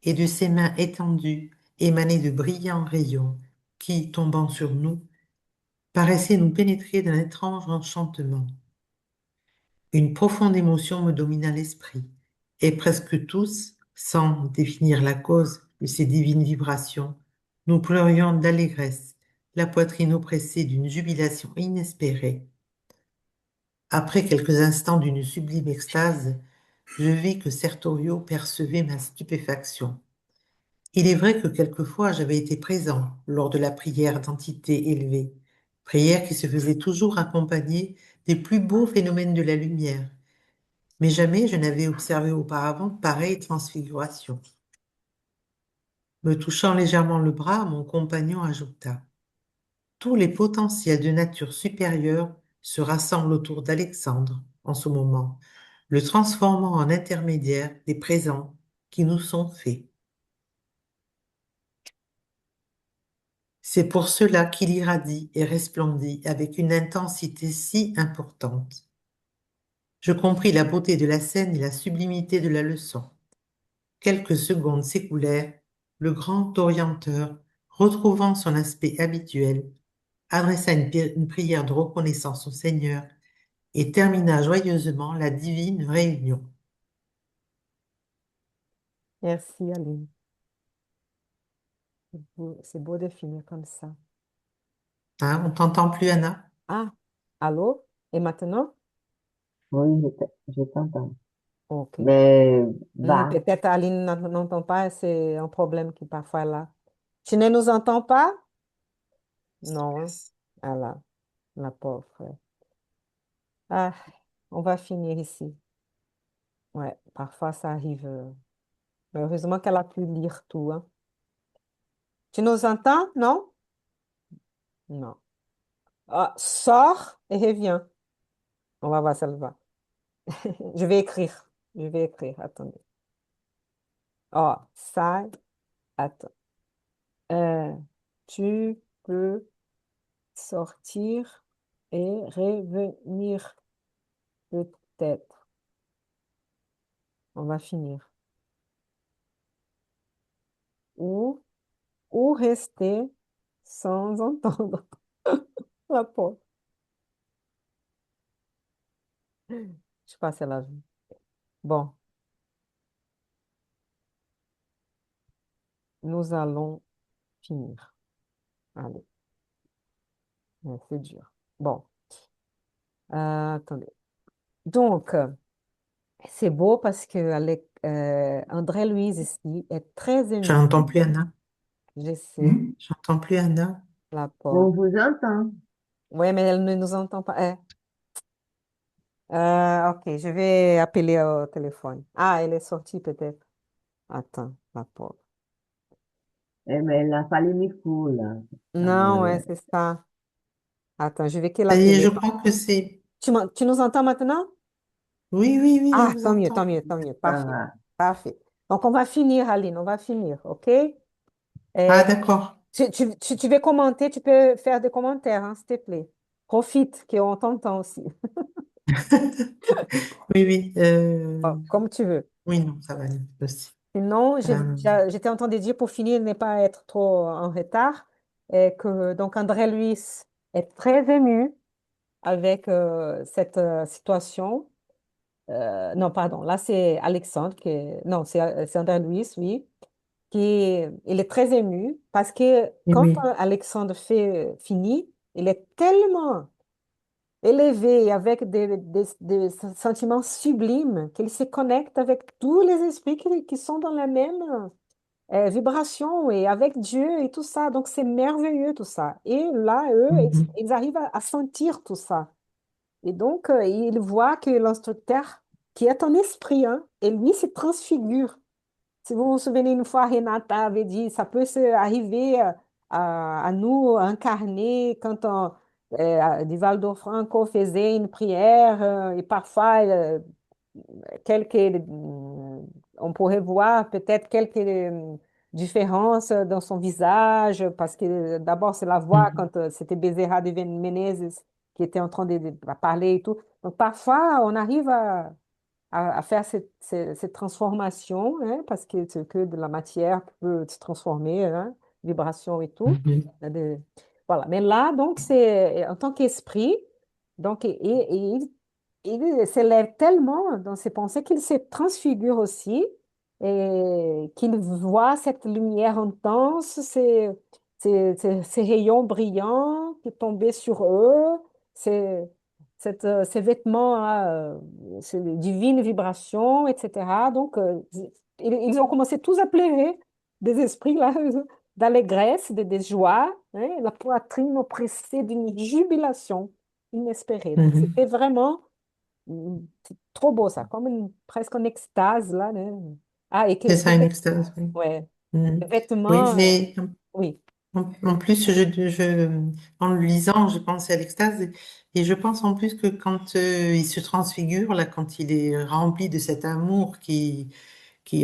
et de ses mains étendues émanaient de brillants rayons qui, tombant sur nous, paraissaient nous pénétrer d'un étrange enchantement. Une profonde émotion me domina l'esprit, et presque tous, sans définir la cause de ces divines vibrations, nous pleurions d'allégresse, la poitrine oppressée d'une jubilation inespérée. Après quelques instants d'une sublime extase, je vis que Sertorio percevait ma stupéfaction. Il est vrai que quelquefois j'avais été présent lors de la prière d'entité élevée, prière qui se faisait toujours accompagnée des plus beaux phénomènes de la lumière, mais jamais je n'avais observé auparavant pareille transfiguration. Me touchant légèrement le bras, mon compagnon ajouta: tous les potentiels de nature supérieure se rassemblent autour d'Alexandre en ce moment, le transformant en intermédiaire des présents qui nous sont faits. C'est pour cela qu'il irradie et resplendit avec une intensité si importante. Je compris la beauté de la scène et la sublimité de la leçon. Quelques secondes s'écoulèrent, le grand orienteur, retrouvant son aspect habituel, adressa une prière de reconnaissance au Seigneur et termina joyeusement la divine réunion. Merci, Aline. C'est beau de finir comme ça. Hein, on t'entend plus, Anna? Ah, allô? Et maintenant? Oui, je t'entends. Ok. Mais bas, Peut-être Aline n'entend pas, c'est un problème qui parfois est là. Tu ne nous entends pas? Non, hein? Ah là, la pauvre. Ah, on va finir ici. Ouais, parfois ça arrive. Mais heureusement qu'elle a pu lire tout, hein. Tu nous entends? Non? Non. Ah, sors et reviens. On va voir si elle va. Je vais écrire. Je vais écrire. Attendez. Oh, ça, attends. Euh, tu peux sortir et revenir peut-être. On va finir. Ou, ou rester sans entendre la porte. Je sais pas si elle a vu. Bon, nous allons finir. Allez, c'est dur. Bon, attendez. Donc, c'est beau parce que André-Louise ici est très Je ému. n'entends plus, Anna. Je sais, J'entends plus, Anna. la on pauvre. vous entend. Oui, mais elle ne nous entend pas. Ok, je vais appeler au téléphone. Ah, elle est sortie peut-être. Attends, la pauvre. Eh, mais elle n'a pas le micro, là. Non, ouais, c'est ça. Attends, je vais qu'elle Ça y est, je appeler. crois que c'est... Tu nous entends maintenant? Oui, oui, oui, je Ah, vous tant mieux, tant entends. mieux, tant mieux. Ça Parfait, va. parfait. Donc, on va finir, Aline, on va finir, OK? Ah, Et d'accord. tu veux commenter, tu peux faire des commentaires, hein, s'il te plaît. Profite qu'on t'entend aussi. Oui, oui. Oh, comme tu veux. Oui, non, ça va aller aussi. Sinon, Euh, j'étais en train de dire pour finir, ne pas être trop en retard, et que donc André Luis est très ému avec cette situation. Non, pardon, là c'est Alexandre non, c'est André Luis, oui, il est très ému parce que oui, quand oui. Alexandre finit, il est tellement élevé avec des sentiments sublimes qu'il se connecte avec tous les esprits qui sont dans la même vibration et avec Dieu et tout ça. Donc, c'est merveilleux tout ça. Et là, eux, Mhm. ils arrivent à sentir tout ça. Et donc, ils voient que l'instructeur, qui est un esprit, hein, et lui se transfigure. Si vous vous souvenez, une fois, Renata avait dit, ça peut se arriver à nous incarner quand Divaldo Franco faisait une prière et parfois on pourrait voir peut-être quelques différences dans son visage, parce que d'abord, c'est la voix Mhm. quand c'était Bezerra de Menezes qui était en train de parler et tout. Donc, parfois, on arrive à faire cette transformation, hein, parce que c'est que de la matière qui peut se transformer, hein, vibration et tout. Mhm. Voilà. Mais là, donc, c'est en tant qu'esprit, donc, il s'élève tellement dans ses pensées qu'il se transfigure aussi et qu'il voit cette lumière intense, ces rayons brillants qui tombaient sur eux, ces, ces vêtements ces divines vibrations, etc. Donc, ils ont commencé tous à pleurer. des esprits là, d'allégresse, de joie, hein, la poitrine oppressée d'une jubilation inespérée. Donc, c'était Mhm. vraiment c'est trop beau ça, comme presque en extase là. Hein. Ah, et que C'est ces ça, une extase, oui. ouais, les Mhm. Oui, vêtements, mais oui, en plus, en le lisant, j'ai pensé à l'extase et je pense en plus que quand il se transfigure, là, quand il est rempli de cet amour qui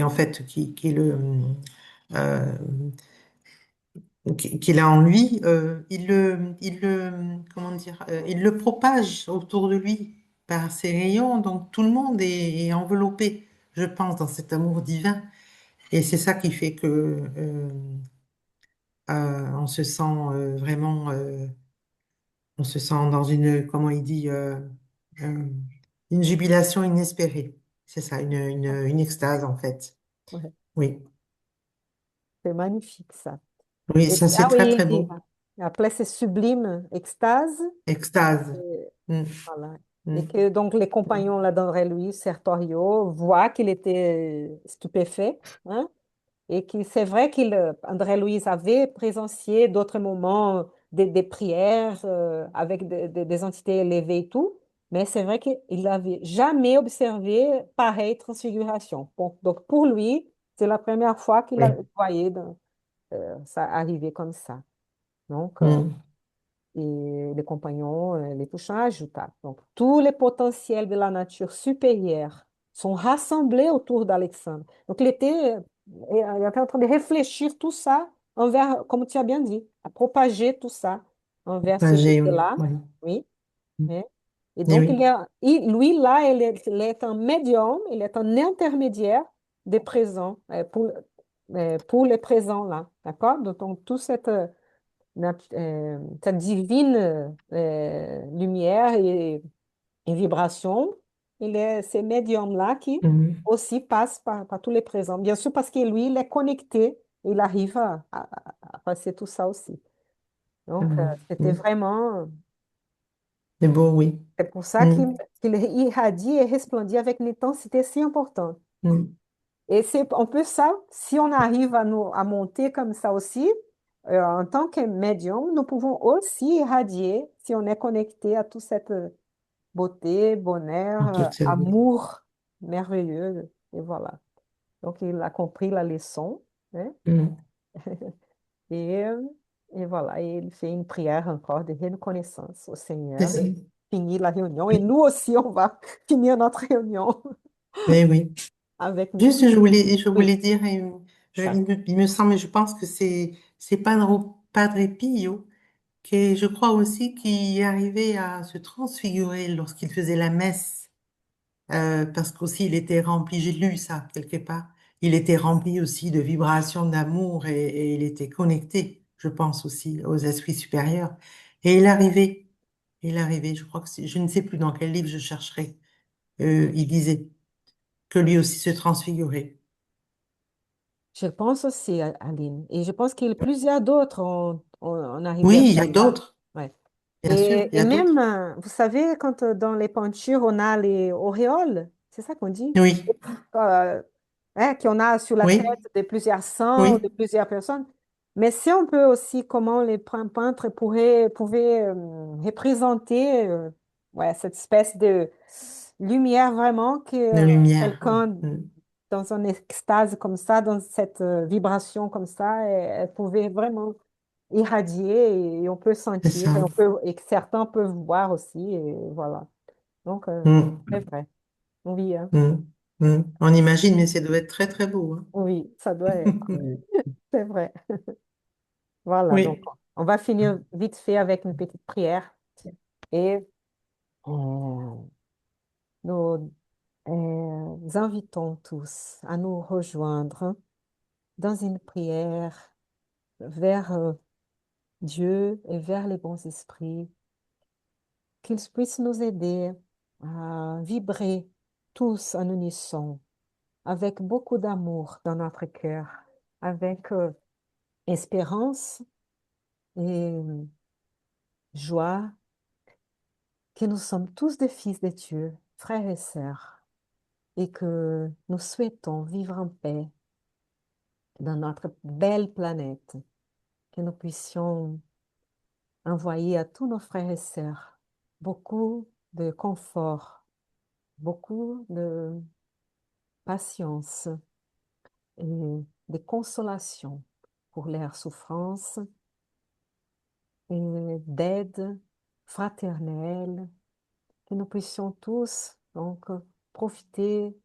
en fait, qui est euh, qu'il a en lui, comment dire, il le propage autour de lui par ses rayons, donc tout le monde est enveloppé, je pense, dans cet amour divin. Et c'est ça qui fait que on se sent vraiment, on se sent dans une, comment il dit, euh, une jubilation inespérée. C'est ça, une extase en fait. ouais, Oui, c'est magnifique ça. oui, Et, ça ah c'est très oui, il très dit, beau. après c'est sublime extase, Extase. et, Mm, voilà. Et mm, que donc les mm. compagnons là d'André Louis Sertorio voient qu'il était stupéfait, hein, et que c'est vrai qu'André Louis avait présencié d'autres moments, des prières avec des entités élevées et tout, mais c'est vrai qu'il n'avait jamais observé pareille transfiguration. Bon, donc pour lui, c'est la première fois qu'il a Oui. voyé ça arriver comme ça. Donc, Mm. et les compagnons, les touchants ajoutent. Donc, tous les potentiels de la nature supérieure sont rassemblés autour d'Alexandre. Donc, il était en train de réfléchir tout ça envers, comme tu as bien dit, à propager tout ça envers ce Propagé, oui. bébé-là. Oui. Oui. Mm. Hein. Et Et donc, oui. lui, là, il est un médium, il est un intermédiaire des présents, pour les présents, là. D'accord? Donc, toute cette divine lumière et vibration, ces médiums-là qui Mm. aussi passent par tous les présents. Bien sûr, parce que lui, il est connecté, il arrive à passer tout ça aussi. Donc, Mm. c'était Mm. vraiment, C'est beau, oui. c'est pour ça Mm. qu'il irradie et resplendit avec une intensité si importante. Mm. Et c'est un peu ça, si on arrive à monter comme ça aussi, en tant que médium, nous pouvons aussi irradier, si on est connecté à toute cette beauté, bonheur, En toute cette beauté. amour merveilleux. Et voilà. Donc, il a compris la leçon. Hein, Mm. et, euh, et voilà, et il fait une prière encore de reconnaissance au C'est Seigneur ça. et finit la réunion. Et nous aussi, on va finir notre réunion Mais oui. avec une... Juste, je Oui, voulais dire, ça. il me semble, je pense que c'est Padre Pio, qui, je crois aussi, qui arrivait à se transfigurer lorsqu'il faisait la messe, parce qu'aussi il était rempli, j'ai lu ça quelque part, il était rempli aussi de vibrations d'amour et il était connecté, je pense aussi, aux esprits supérieurs. Et il arrivait, je crois que je ne sais plus dans quel livre je chercherai, il disait que lui aussi se transfigurait. Je pense aussi, Aline. Et je pense qu'il y a plusieurs d'autres ont arrivé à Oui, il y faire a ça. d'autres, Ouais. bien sûr, il y Et a même, d'autres. vous savez, quand dans les peintures, on a les auréoles, c'est ça qu'on dit? Oui, Euh, hein, qu'on a sur la tête oui, de plusieurs saints ou de oui, plusieurs personnes. Mais si on peut aussi, comment les peintres pouvaient représenter ouais, cette espèce de lumière vraiment que de lumière, oui. quelqu'un Mm. dans une extase comme ça, dans cette vibration comme ça, elle pouvait vraiment irradier et on peut C'est sentir ça. et que certains peuvent voir aussi et voilà. Donc, c'est Mm, vrai. Oui, hein. mm, mm. On imagine, mais ça doit être très, très beau, hein. Oui, ça doit être. C'est vrai. Voilà, donc Oui. on va finir vite fait avec une petite prière et nous invitons tous à nous rejoindre dans une prière vers Dieu et vers les bons esprits, qu'ils puissent nous aider à vibrer tous en unisson, avec beaucoup d'amour dans notre cœur, avec espérance et joie, que nous sommes tous des fils de Dieu, frères et sœurs, et que nous souhaitons vivre en paix dans notre belle planète, que nous puissions envoyer à tous nos frères et sœurs beaucoup de confort, beaucoup de patience et de consolation pour leurs souffrances et d'aide fraternelle, que nous puissions tous donc profiter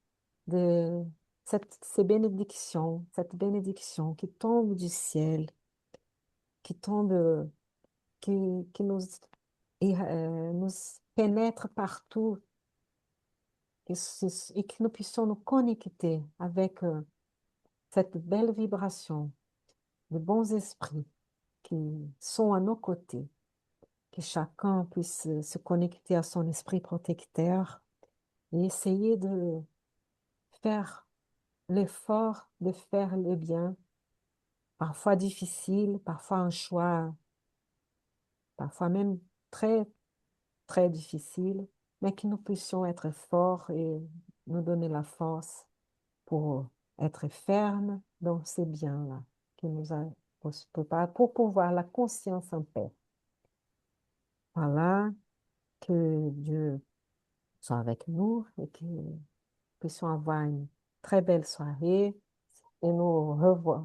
de cette bénédiction qui tombe du ciel, qui tombe, qui, qui nous pénètre partout et que nous puissions nous connecter avec cette belle vibration de bons esprits qui sont à nos côtés, que chacun puisse se connecter à son esprit protecteur et essayer de faire l'effort de faire le bien, parfois difficile, parfois un choix, parfois même très, très difficile, mais que nous puissions être forts et nous donner la force pour être fermes dans ces biens-là qui nous a pour pouvoir la conscience en paix. Voilà, que Dieu soit avec nous et que nous puissions avoir une très belle soirée et nous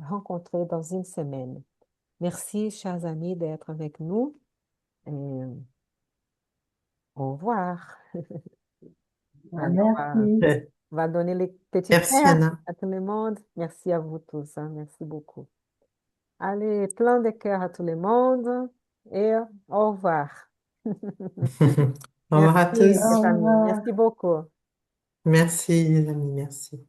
rencontrer dans une semaine. Merci, chers amis, d'être avec nous et au revoir. Allez, Merci. on va donner les petites Merci, cœurs Anna. à tout le monde. Merci à vous tous, hein. Merci beaucoup. Allez, plein de cœurs à tout le monde et au revoir. Au revoir Merci, à les tous. Au amis. revoir. Merci beaucoup. Merci, les amis, merci.